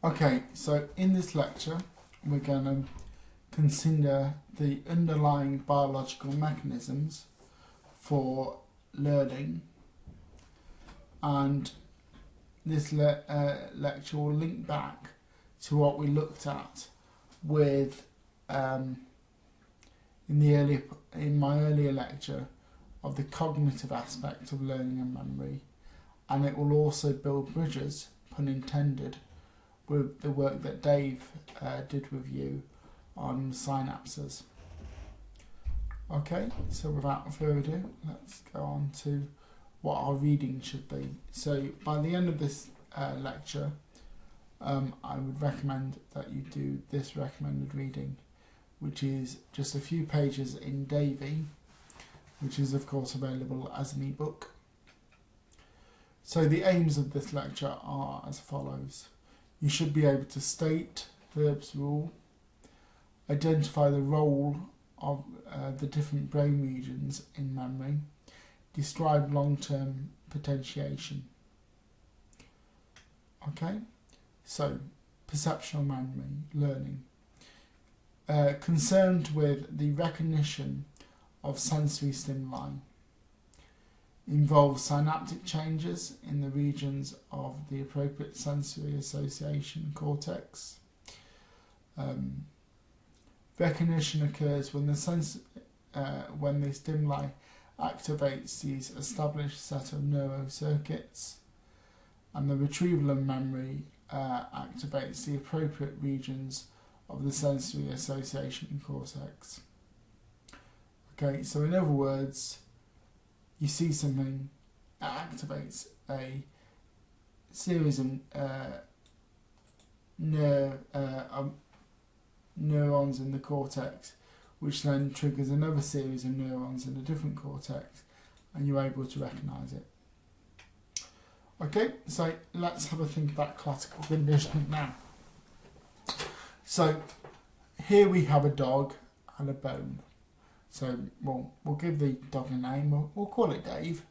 Okay, so in this lecture we're going to consider the underlying biological mechanisms for learning, and this lecture will link back to what we looked at with in my earlier lecture of the cognitive aspect of learning and memory, and it will also build bridges, pun intended, with the work that Dave did with you on synapses. Okay, so without further ado, let's go on to what our reading should be. So by the end of this lecture, I would recommend that you do this recommended reading, which is just a few pages in Davy, which is of course available as an ebook. So the aims of this lecture are as follows. You should be able to state Verb's rule, identify the role of the different brain regions in memory, describe long-term potentiation. Okay, so perceptual memory, learning. Concerned with the recognition of sensory stimuli. Involves synaptic changes in the regions of the appropriate sensory association cortex. Recognition occurs when the stimuli activates these established set of neurocircuits, and the retrieval of memory activates the appropriate regions of the sensory association cortex. Okay, so in other words, you see something, it activates a series of neurons in the cortex, which then triggers another series of neurons in a different cortex, and you're able to recognise it. Okay, so let's have a think about classical conditioning now. So here we have a dog and a bone. So we'll give the dog a name, we'll call it Dave.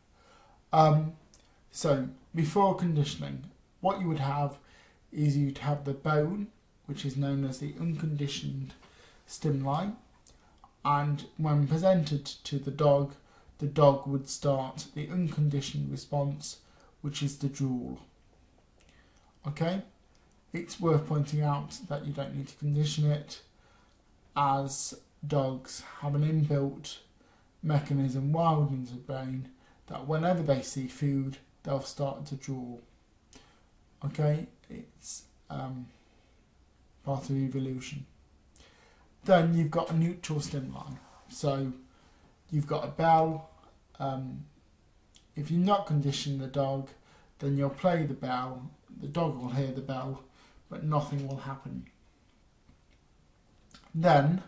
So before conditioning, what you would have is you'd have the bone, which is known as the unconditioned stimuli, and when presented to the dog would start the unconditioned response, which is the drool. Okay, it's worth pointing out that you don't need to condition it, as dogs have an inbuilt mechanism wired in the brain that whenever they see food, they'll start to drool. Okay, it's part of evolution. Then you've got a neutral stimuli. So you've got a bell. If you're not conditioning the dog, then you'll play the bell, the dog will hear the bell, but nothing will happen. Then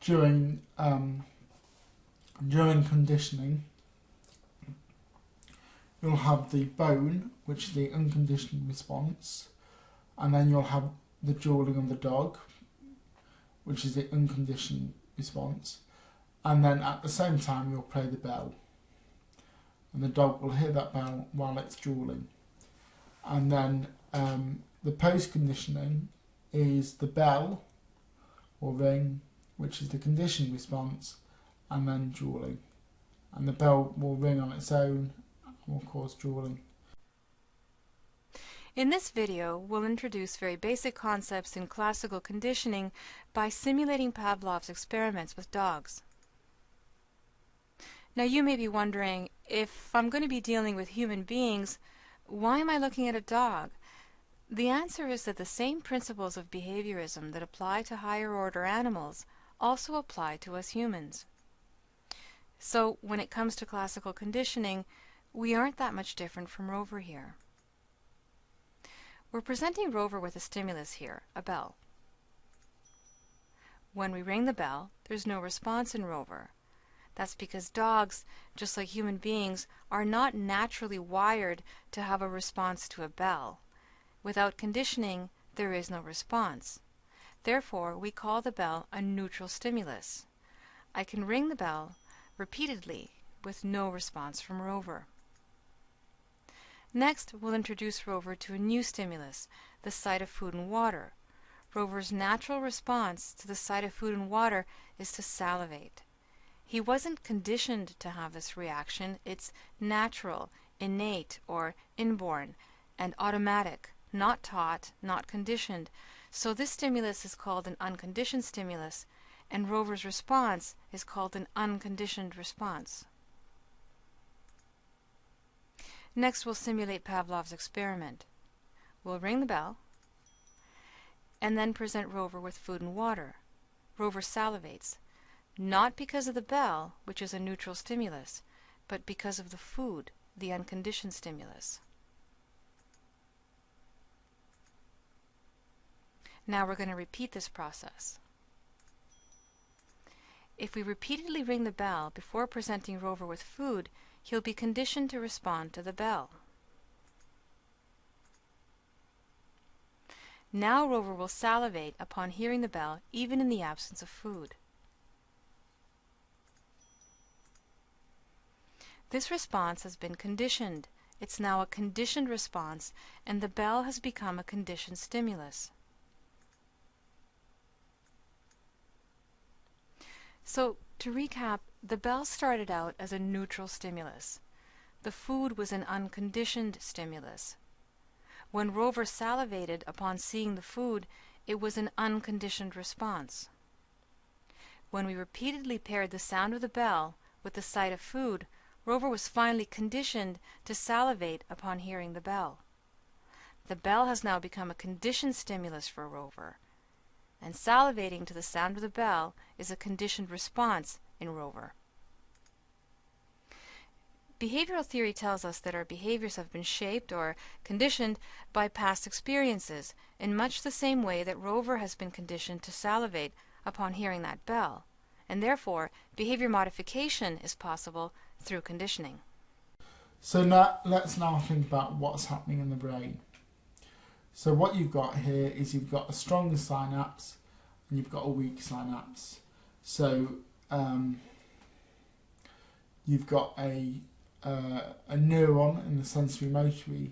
during conditioning, you'll have the bone, which is the unconditioned response, and then you'll have the drooling of the dog, which is the unconditioned response, and then at the same time you'll play the bell, and the dog will hear that bell while it's drooling. And then the post-conditioning is the bell or ring, which is the conditioned response, and then drooling. And the bell will ring on its own and will cause drooling. In this video, we'll introduce very basic concepts in classical conditioning by simulating Pavlov's experiments with dogs. Now you may be wondering, if I'm going to be dealing with human beings, why am I looking at a dog? The answer is that the same principles of behaviorism that apply to higher order animals also apply to us humans. So when it comes to classical conditioning, we aren't that much different from Rover here. We're presenting Rover with a stimulus here, a bell. When we ring the bell, there's no response in Rover. That's because dogs, just like human beings, are not naturally wired to have a response to a bell. Without conditioning, there is no response. Therefore, we call the bell a neutral stimulus. I can ring the bell repeatedly with no response from Rover. Next, we'll introduce Rover to a new stimulus, the sight of food and water. Rover's natural response to the sight of food and water is to salivate. He wasn't conditioned to have this reaction. It's natural, innate, or inborn, and automatic, not taught, not conditioned. So this stimulus is called an unconditioned stimulus, and Rover's response is called an unconditioned response. Next, we'll simulate Pavlov's experiment. We'll ring the bell and then present Rover with food and water. Rover salivates, not because of the bell, which is a neutral stimulus, but because of the food, the unconditioned stimulus. Now we're going to repeat this process. If we repeatedly ring the bell before presenting Rover with food, he'll be conditioned to respond to the bell. Now Rover will salivate upon hearing the bell, even in the absence of food. This response has been conditioned. It's now a conditioned response, and the bell has become a conditioned stimulus. So, to recap, the bell started out as a neutral stimulus. The food was an unconditioned stimulus. When Rover salivated upon seeing the food, it was an unconditioned response. When we repeatedly paired the sound of the bell with the sight of food, Rover was finally conditioned to salivate upon hearing the bell. The bell has now become a conditioned stimulus for Rover, and salivating to the sound of the bell is a conditioned response in Rover. Behavioral theory tells us that our behaviors have been shaped or conditioned by past experiences in much the same way that Rover has been conditioned to salivate upon hearing that bell, and therefore behavior modification is possible through conditioning. So now let's think about what's happening in the brain. So what you've got here is you've got a strong synapse and you've got a weak synapse. So you've got a neuron in the sensory motory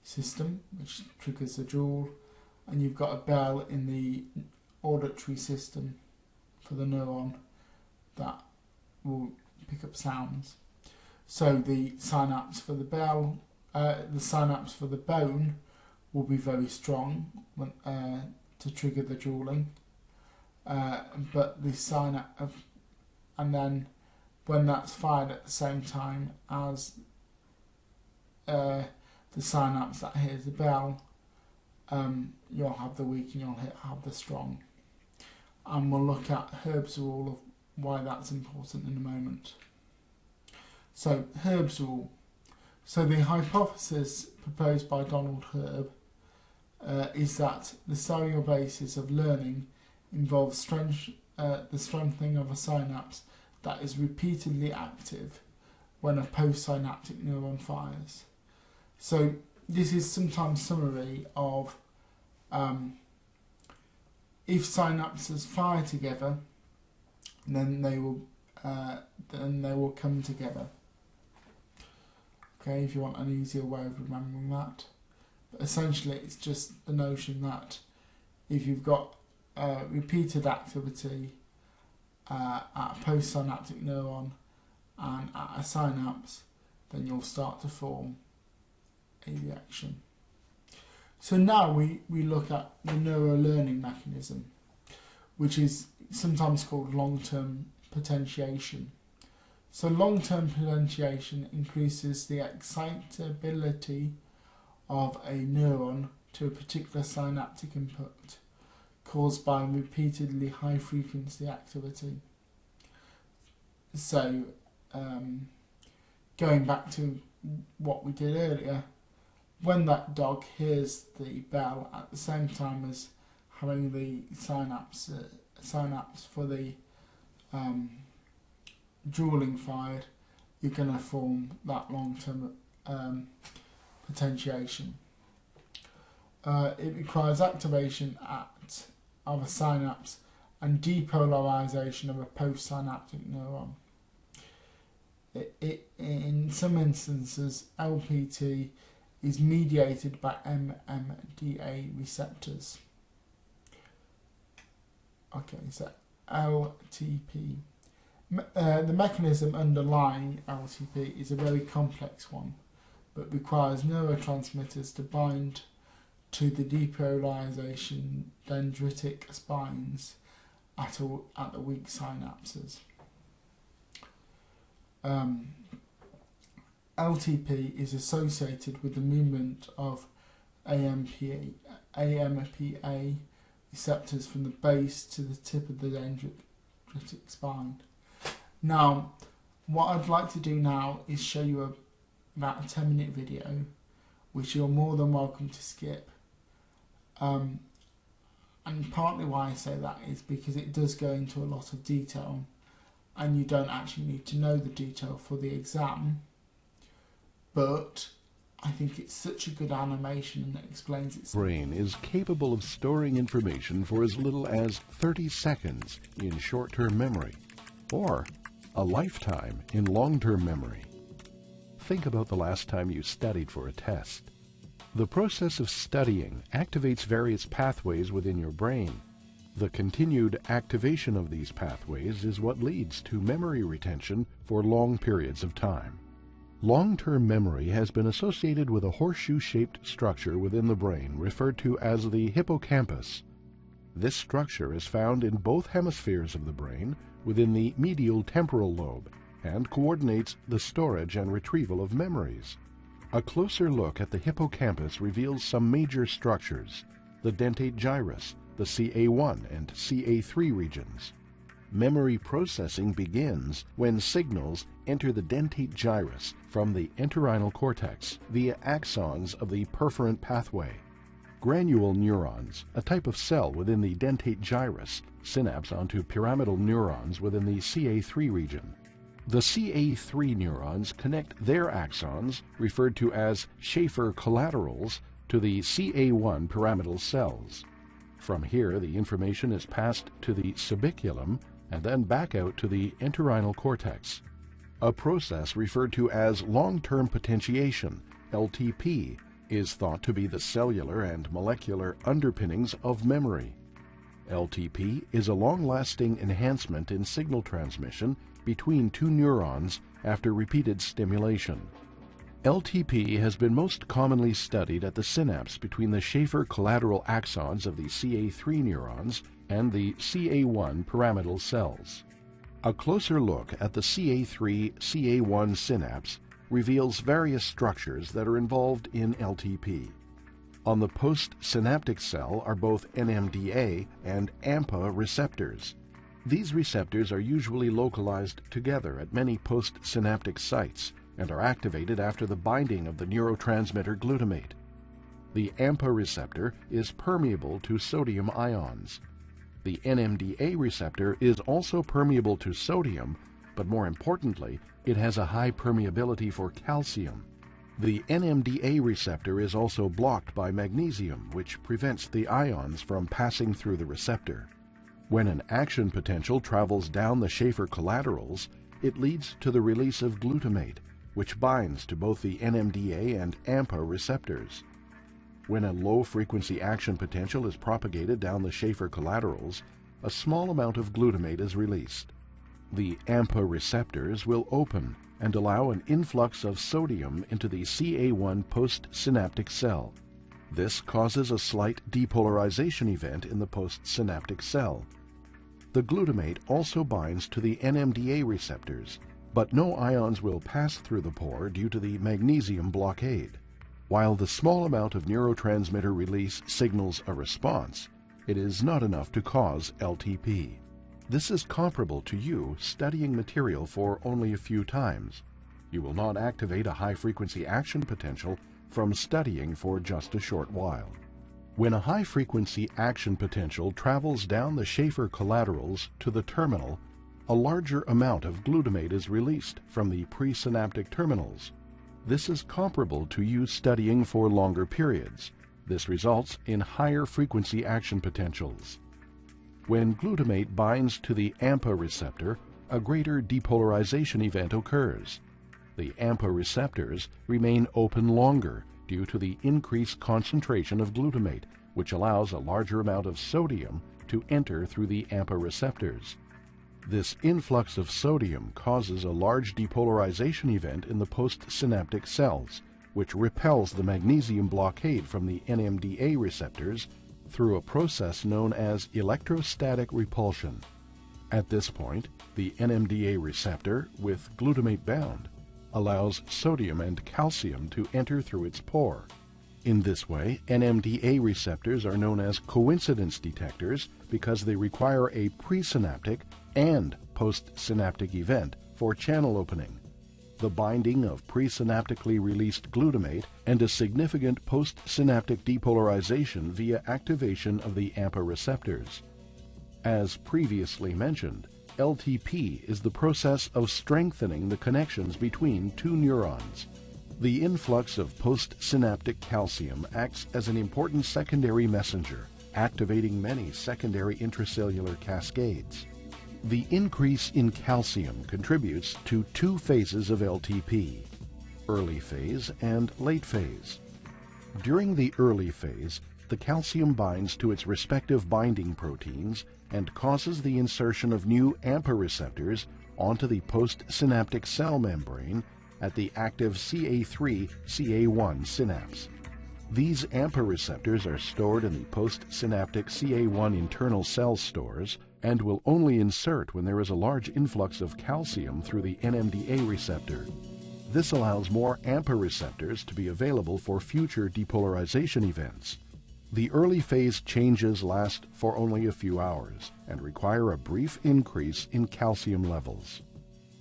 system, which triggers the jaw, and you've got a bell in the auditory system for the neuron that will pick up sounds. So the synapse for the bell, the synapse for the bone will be very strong when, to trigger the jawing, but the synapse, and then when that's fired at the same time as the synapse that hears the bell, you'll have the weak and you'll have the strong. And we'll look at Herb's rule of why that's important in a moment. So, Herb's rule. So the hypothesis proposed by Donald Herb is that the cellular basis of learning involves the strengthening of a synapse that is repeatedly active when a postsynaptic neuron fires. So this is sometimes summary of if synapses fire together, then they will come together. Okay, if you want an easier way of remembering that. But essentially, it's just the notion that if you've got repeated activity at a postsynaptic neuron and at a synapse, then you'll start to form a reaction. So now we look at the neurolearning mechanism, which is sometimes called long-term potentiation. So long-term potentiation increases the excitability of a neuron to a particular synaptic input caused by repeatedly high-frequency activity. So going back to what we did earlier, when that dog hears the bell at the same time as having the synapse for the drooling fired, you're going to form that long-term potentiation. It requires activation of a synapse and depolarization of a postsynaptic neuron. In some instances, LPT is mediated by NMDA receptors. Okay, so LTP. The mechanism underlying LTP is a very complex one, but requires neurotransmitters to bind to the depolarization dendritic spines at the weak synapses. LTP is associated with the movement of AMPA receptors from the base to the tip of the dendritic spine. Now, what I'd like to do now is show you about a 10-minute video, which you're more than welcome to skip. And partly why I say that is because it does go into a lot of detail, and you don't actually need to know the detail for the exam, but I think it's such a good animation and it explains it. Brain is capable of storing information for as little as 30 seconds in short-term memory, or a lifetime in long-term memory. Think about the last time you studied for a test. The process of studying activates various pathways within your brain. The continued activation of these pathways is what leads to memory retention for long periods of time. Long-term memory has been associated with a horseshoe-shaped structure within the brain referred to as the hippocampus. This structure is found in both hemispheres of the brain within the medial temporal lobe and coordinates the storage and retrieval of memories. A closer look at the hippocampus reveals some major structures: the dentate gyrus, the CA1 and CA3 regions. Memory processing begins when signals enter the dentate gyrus from the entorhinal cortex via axons of the perforant pathway. Granule neurons, a type of cell within the dentate gyrus, synapse onto pyramidal neurons within the CA3 region. The CA3 neurons connect their axons, referred to as Schaefer collaterals, to the CA1 pyramidal cells. From here, the information is passed to the subiculum and then back out to the entorhinal cortex. A process referred to as long-term potentiation, LTP, is thought to be the cellular and molecular underpinnings of memory. LTP is a long-lasting enhancement in signal transmission between two neurons after repeated stimulation. LTP has been most commonly studied at the synapse between the Schaefer collateral axons of the CA3 neurons and the CA1 pyramidal cells. A closer look at the CA3-CA1 synapse reveals various structures that are involved in LTP. On the postsynaptic cell are both NMDA and AMPA receptors. These receptors are usually localized together at many postsynaptic sites and are activated after the binding of the neurotransmitter glutamate. The AMPA receptor is permeable to sodium ions. The NMDA receptor is also permeable to sodium, but more importantly, it has a high permeability for calcium. The NMDA receptor is also blocked by magnesium, which prevents the ions from passing through the receptor. When an action potential travels down the Schaefer collaterals, it leads to the release of glutamate, which binds to both the NMDA and AMPA receptors. When a low-frequency action potential is propagated down the Schaefer collaterals, a small amount of glutamate is released. The AMPA receptors will open and allow an influx of sodium into the CA1 postsynaptic cell. This causes a slight depolarization event in the postsynaptic cell. The glutamate also binds to the NMDA receptors, but no ions will pass through the pore due to the magnesium blockade. While the small amount of neurotransmitter release signals a response, it is not enough to cause LTP. This is comparable to you studying material for only a few times. You will not activate a high-frequency action potential from studying for just a short while. When a high-frequency action potential travels down the Schaefer collaterals to the terminal, a larger amount of glutamate is released from the presynaptic terminals. This is comparable to you studying for longer periods. This results in higher frequency action potentials. When glutamate binds to the AMPA receptor, a greater depolarization event occurs. The AMPA receptors remain open longer, due to the increased concentration of glutamate, which allows a larger amount of sodium to enter through the AMPA receptors. This influx of sodium causes a large depolarization event in the postsynaptic cells, which repels the magnesium blockade from the NMDA receptors through a process known as electrostatic repulsion. At this point, the NMDA receptor, with glutamate bound, allows sodium and calcium to enter through its pore. In this way, NMDA receptors are known as coincidence detectors because they require a presynaptic and postsynaptic event for channel opening, the binding of presynaptically released glutamate, and a significant postsynaptic depolarization via activation of the AMPA receptors. As previously mentioned, LTP is the process of strengthening the connections between two neurons. The influx of postsynaptic calcium acts as an important secondary messenger, activating many secondary intracellular cascades. The increase in calcium contributes to two phases of LTP, early phase and late phase. During the early phase, the calcium binds to its respective binding proteins and causes the insertion of new AMPA receptors onto the postsynaptic cell membrane at the active CA3-CA1 synapse. These AMPA receptors are stored in the postsynaptic CA1 internal cell stores and will only insert when there is a large influx of calcium through the NMDA receptor. This allows more AMPA receptors to be available for future depolarization events. The early phase changes last for only a few hours and require a brief increase in calcium levels.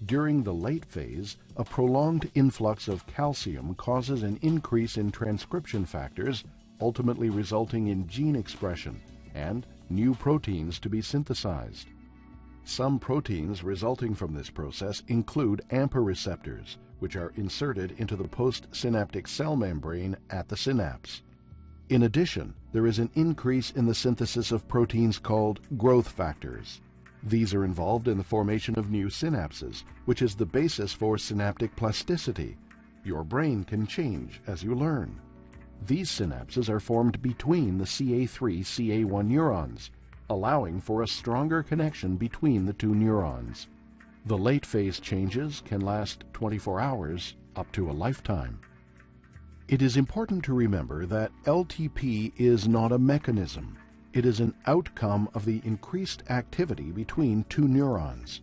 During the late phase, a prolonged influx of calcium causes an increase in transcription factors, ultimately resulting in gene expression and new proteins to be synthesized. Some proteins resulting from this process include AMPA receptors, which are inserted into the postsynaptic cell membrane at the synapse. In addition, there is an increase in the synthesis of proteins called growth factors. These are involved in the formation of new synapses, which is the basis for synaptic plasticity. Your brain can change as you learn. These synapses are formed between the CA3-CA1 neurons, allowing for a stronger connection between the two neurons. The late phase changes can last 24 hours up to a lifetime. It is important to remember that LTP is not a mechanism. It is an outcome of the increased activity between two neurons.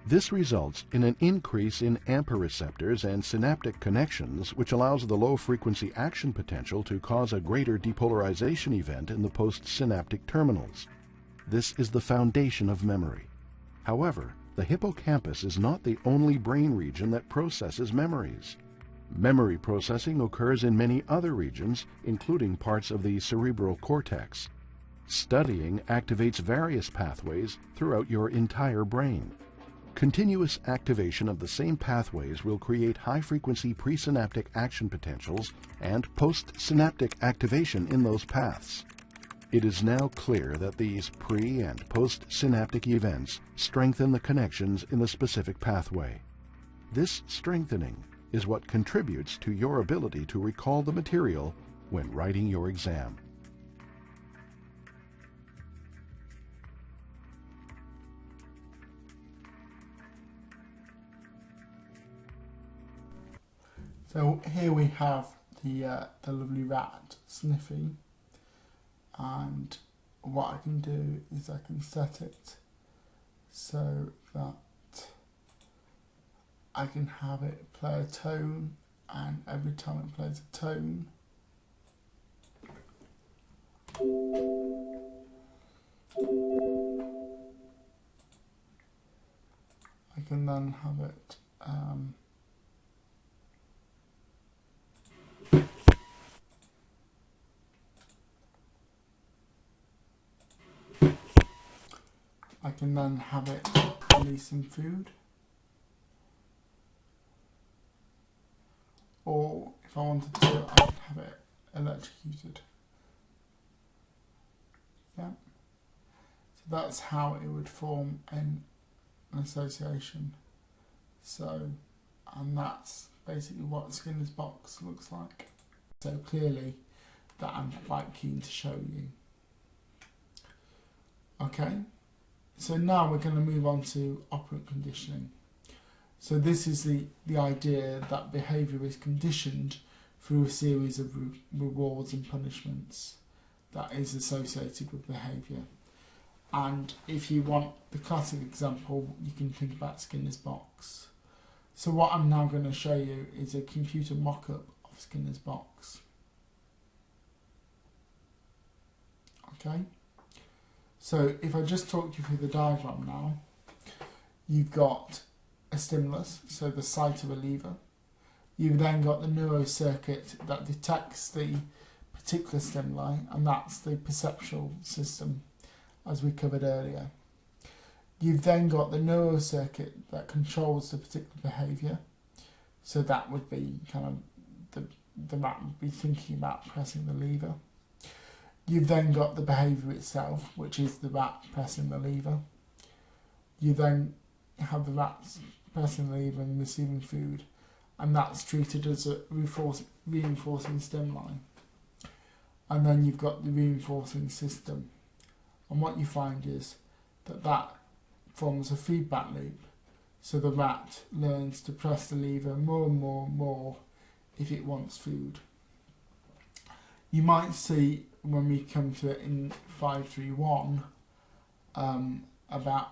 This results in an increase in AMPA receptors and synaptic connections, which allows the low-frequency action potential to cause a greater depolarization event in the postsynaptic terminals. This is the foundation of memory. However, the hippocampus is not the only brain region that processes memories. Memory processing occurs in many other regions, including parts of the cerebral cortex. Studying activates various pathways throughout your entire brain. Continuous activation of the same pathways will create high-frequency presynaptic action potentials and postsynaptic activation in those paths. It is now clear that these pre- and postsynaptic events strengthen the connections in the specific pathway. This strengthening is what contributes to your ability to recall the material when writing your exam. So here we have the lovely rat Sniffy, and what I can do is I can set it so that I can have it play a tone, and every time it plays a tone, I can then have it release some food, or if I wanted to, I could have it electrocuted. Yeah. So that's how it would form an association. So, and that's basically what Skinner's box looks like. so clearly that I'm quite keen to show you. Okay, so now we're going to move on to operant conditioning. So this is the idea that behaviour is conditioned through a series of rewards and punishments that is associated with behaviour. And if you want the classic example, you can think about Skinner's box. So what I'm now going to show you is a computer mock-up of Skinner's box. Okay, so if I just talk you through the diagram now, you've got a stimulus, so the sight of a lever. You've then got the neurocircuit that detects the particular stimuli, and that's the perceptual system, as we covered earlier. You've then got the neurocircuit that controls the particular behaviour, so that would be kind of the rat would be thinking about pressing the lever. You've then got the behaviour itself, which is the rat pressing the lever. You then have the rats pressing the lever and receiving food, and that's treated as a reinforcing stimuli. And then you've got the reinforcing system, and what you find is that forms a feedback loop, so the rat learns to press the lever more and more and more if it wants food. You might see when we come to it in 531 about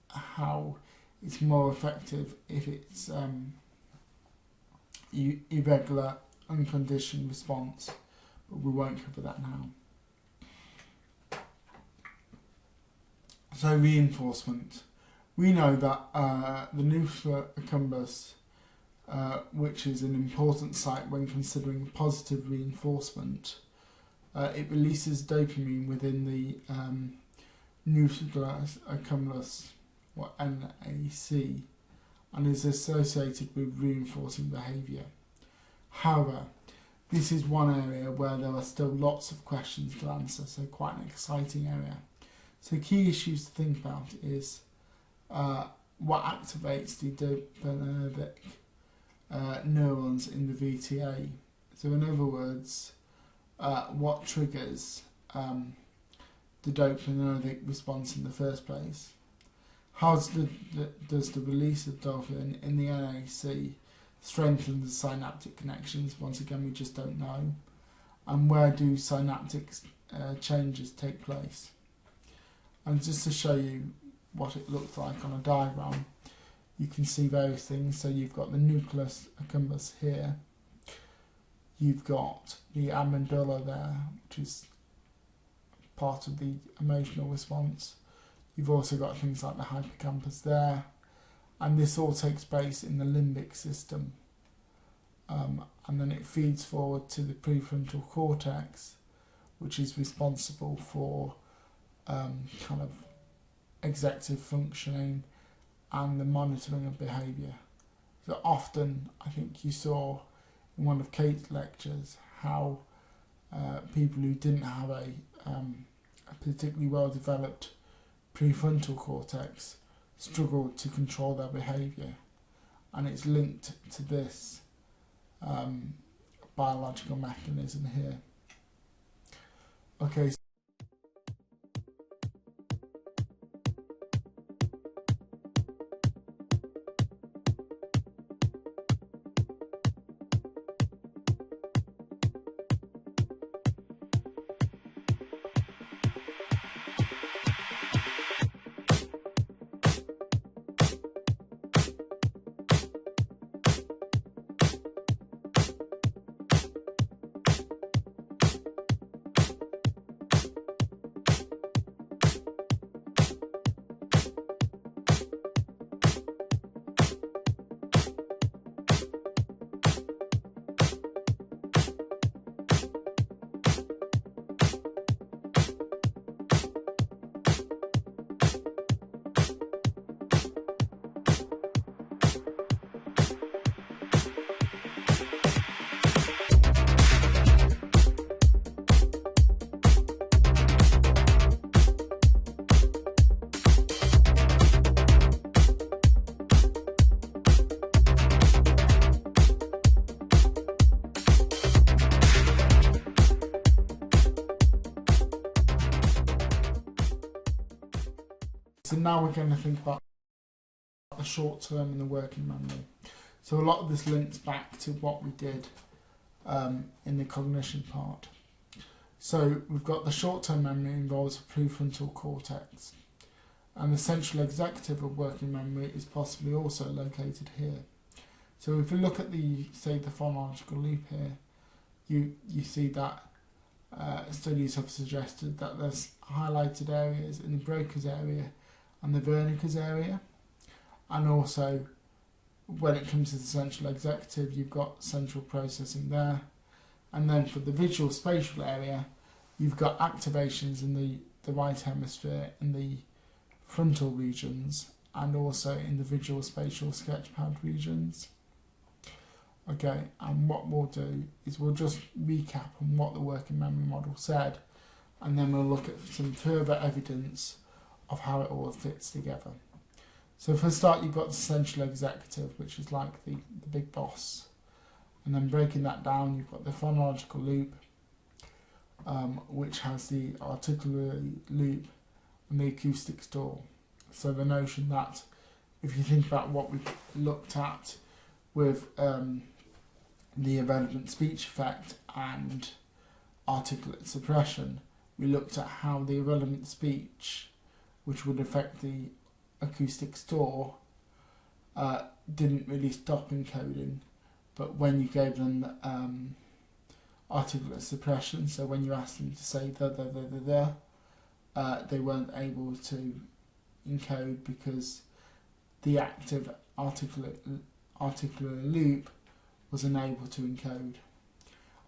how it's more effective if it's irregular, unconditioned response, but we won't cover that now. So reinforcement. We know that the nucleus accumbens, which is an important site when considering positive reinforcement, it releases dopamine within the nucleus accumbens, or NAC, and is associated with reinforcing behaviour. However, this is one area where there are still lots of questions to answer, so quite an exciting area. So key issues to think about is what activates the dopaminergic neurons in the VTA. So in other words, what triggers the dopaminergic response in the first place? How does the release of dopamine in the NAC strengthen the synaptic connections? Once again, we just don't know. And where do synaptic changes take place? And just to show you what it looks like on a diagram, you can see various things. So you've got the nucleus accumbens here. You've got the amygdala there, which is part of the emotional response. You've also got things like the hypercampus there. And this all takes place in the limbic system. And then it feeds forward to the prefrontal cortex, which is responsible for kind of executive functioning and the monitoring of behaviour. So often, I think you saw in one of Kate's lectures how people who didn't have a particularly well developed prefrontal cortex struggled to control their behaviour, and it's linked to this biological mechanism here. Okay. So now we're going to think about the short term and the working memory. So a lot of this links back to what we did in the cognition part. So we've got the short term memory involves the prefrontal cortex, and the central executive of working memory is possibly also located here. So if we look at the phonological loop here, you see that studies have suggested that there's highlighted areas in the Broca's area and the Wernicke's area, and also when it comes to the central executive, you've got central processing there, and then for the visual spatial area, you've got activations in the right hemisphere in the frontal regions and also in the visual spatial sketchpad regions. Okay, and what we'll do is we'll just recap on what the working memory model said, and then we'll look at some further evidence of how it all fits together. So for a start, you've got the central executive, which is like the big boss, and then breaking that down, you've got the phonological loop, which has the articulatory loop and the acoustic store. So the notion that if you think about what we looked at with the irrelevant speech effect and articulate suppression, we looked at how the irrelevant speech, which would affect the acoustic store, didn't really stop encoding, but when you gave them articulate suppression, so when you asked them to say the, they weren't able to encode because the active articulate loop was unable to encode.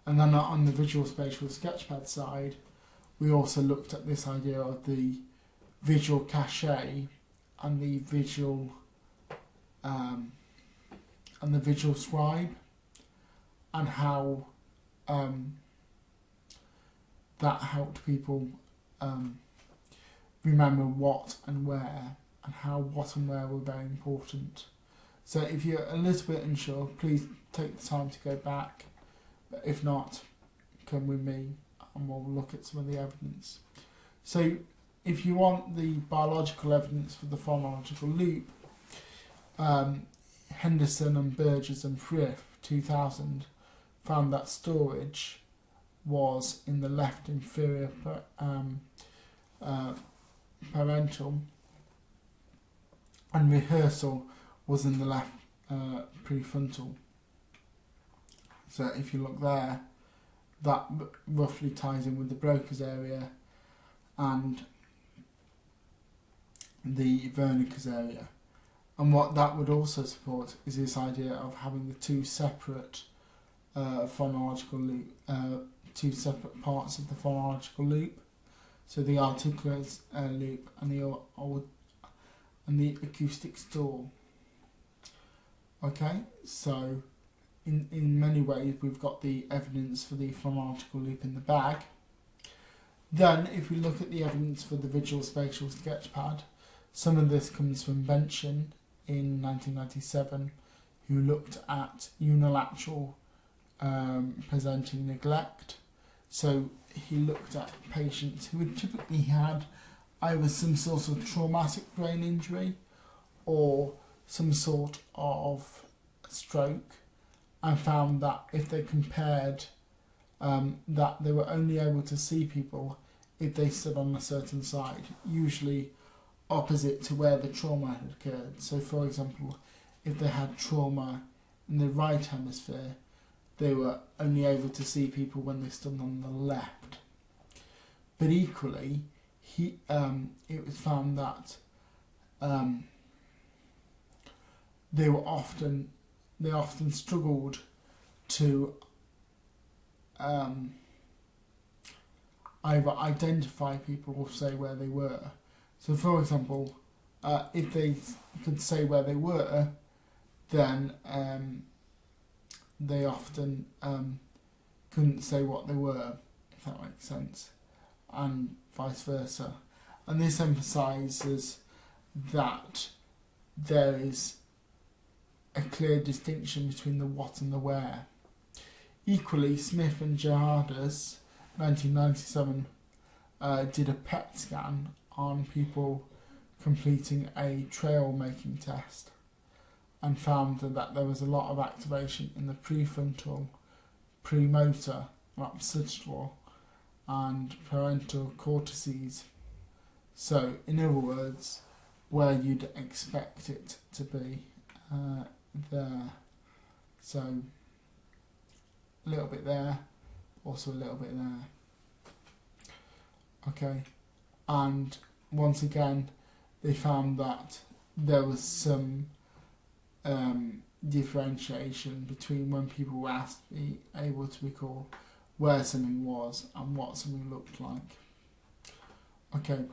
And then on the visual spatial sketchpad side, we also looked at this idea of the visual cache and the visual scribe, and how that helped people remember what and where, and how what and where were very important. So if you're a little bit unsure, please take the time to go back, but if not, come with me and we'll look at some of the evidence. So if you want the biological evidence for the phonological loop, Henderson and Burgess and Frith 2000 found that storage was in the left inferior parental, and rehearsal was in the left prefrontal. So if you look there, that roughly ties in with the Broca's area and the Wernicke's area. And what that would also support is this idea of having the two separate phonological loop, two separate parts of the phonological loop. So the articulate loop and the acoustic store. Okay, so in many ways we've got the evidence for the phonological loop in the bag. Then if we look at the evidence for the visual spatial sketchpad, some of this comes from Benchin in 1997, who looked at unilateral presenting neglect. So he looked at patients who had typically had either some sort of traumatic brain injury or some sort of stroke, and found that if they compared that they were only able to see people if they stood on a certain side, usually opposite to where the trauma had occurred. So for example, if they had trauma in the right hemisphere, they were only able to see people when they stood on the left. But equally, it was found that they often struggled to either identify people or say where they were. So for example, if they could say where they were, then they often couldn't say what they were, if that makes sense, and vice versa. And this emphasises that there is a clear distinction between the what and the where. Equally, Smith and Gerhardus, 1997, did a PET scan on people completing a trail making test and found that there was a lot of activation in the prefrontal, premotor, occipital and parental cortices. So in other words, where you'd expect it to be there. So a little bit there, also a little bit there. Okay, and once again they found that there was some differentiation between when people were asked to be able to recall where something was and what something looked like. Okay,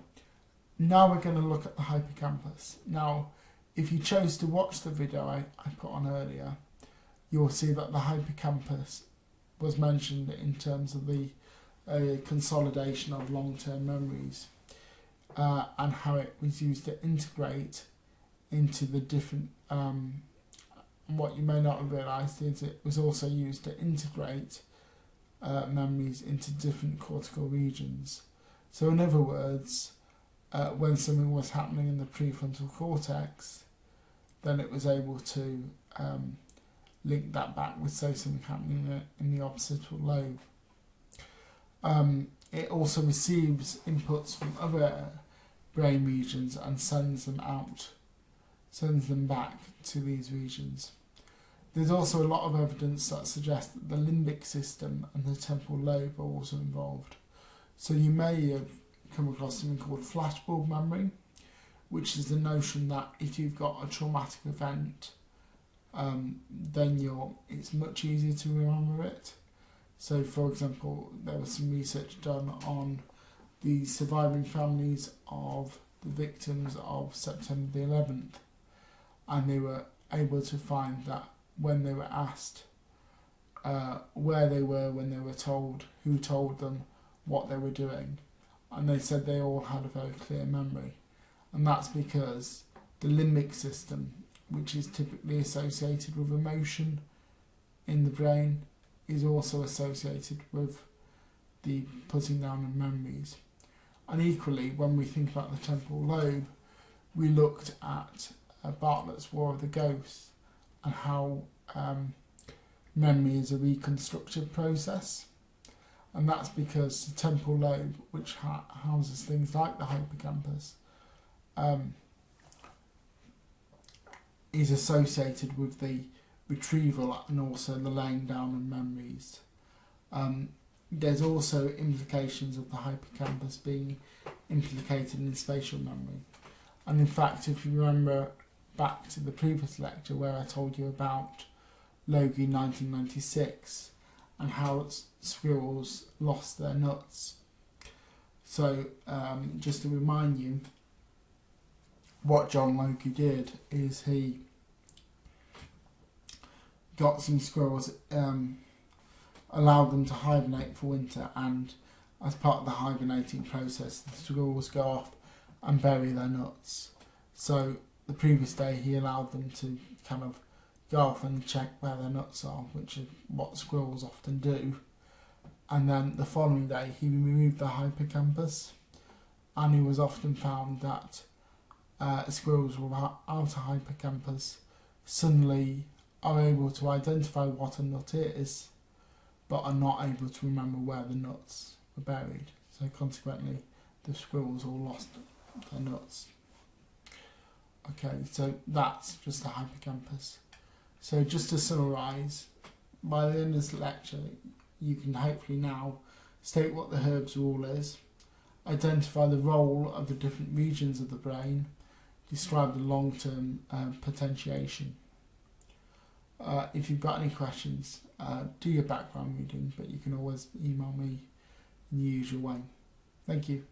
now we're going to look at the hippocampus. Now, if you chose to watch the video I put on earlier, you'll see that the hippocampus was mentioned in terms of the consolidation of long-term memories and how it was used to integrate into the different what you may not have realised is it was also used to integrate memories into different cortical regions. So in other words, when something was happening in the prefrontal cortex, then it was able to link that back with, say, something happening in the occipital lobe. It also receives inputs from other brain regions and sends them back to these regions. There's also a lot of evidence that suggests that the limbic system and the temporal lobe are also involved. So you may have come across something called flashbulb memory, which is the notion that if you've got a traumatic event, then it's much easier to remember it. So, for example, there was some research done on the surviving families of the victims of September the 11th, and they were able to find that when they were asked where they were when they were told, who told them, what they were doing, and they said they all had a very clear memory. And that's because the limbic system, which is typically associated with emotion in the brain, is also associated with the putting down of memories. And equally, when we think about the temporal lobe, we looked at Bartlett's War of the Ghosts and how memory is a reconstructive process. And that's because the temporal lobe, which houses things like the hippocampus, is associated with the retrieval and also the laying down of memories. There's also implications of the hippocampus being implicated in spatial memory. And in fact, if you remember back to the previous lecture where I told you about Logie 1996 and how squirrels lost their nuts. So just to remind you, what John Logie did is he got some squirrels, allowed them to hibernate for winter, and as part of the hibernating process the squirrels go off and bury their nuts. So the previous day he allowed them to kind of go off and check where their nuts are, which is what squirrels often do. And then the following day he removed the hippocampus, and it was often found that squirrels without a hippocampus suddenly are able to identify what a nut is, but are not able to remember where the nuts were buried. So consequently, the squirrels all lost their nuts. Okay, so that's just the hippocampus. So just to summarise, by the end of this lecture, you can hopefully now state what the Herb's rule is, identify the role of the different regions of the brain, describe the long-term potentiation. If you've got any questions, do your background reading, but you can always email me in the usual way. Thank you.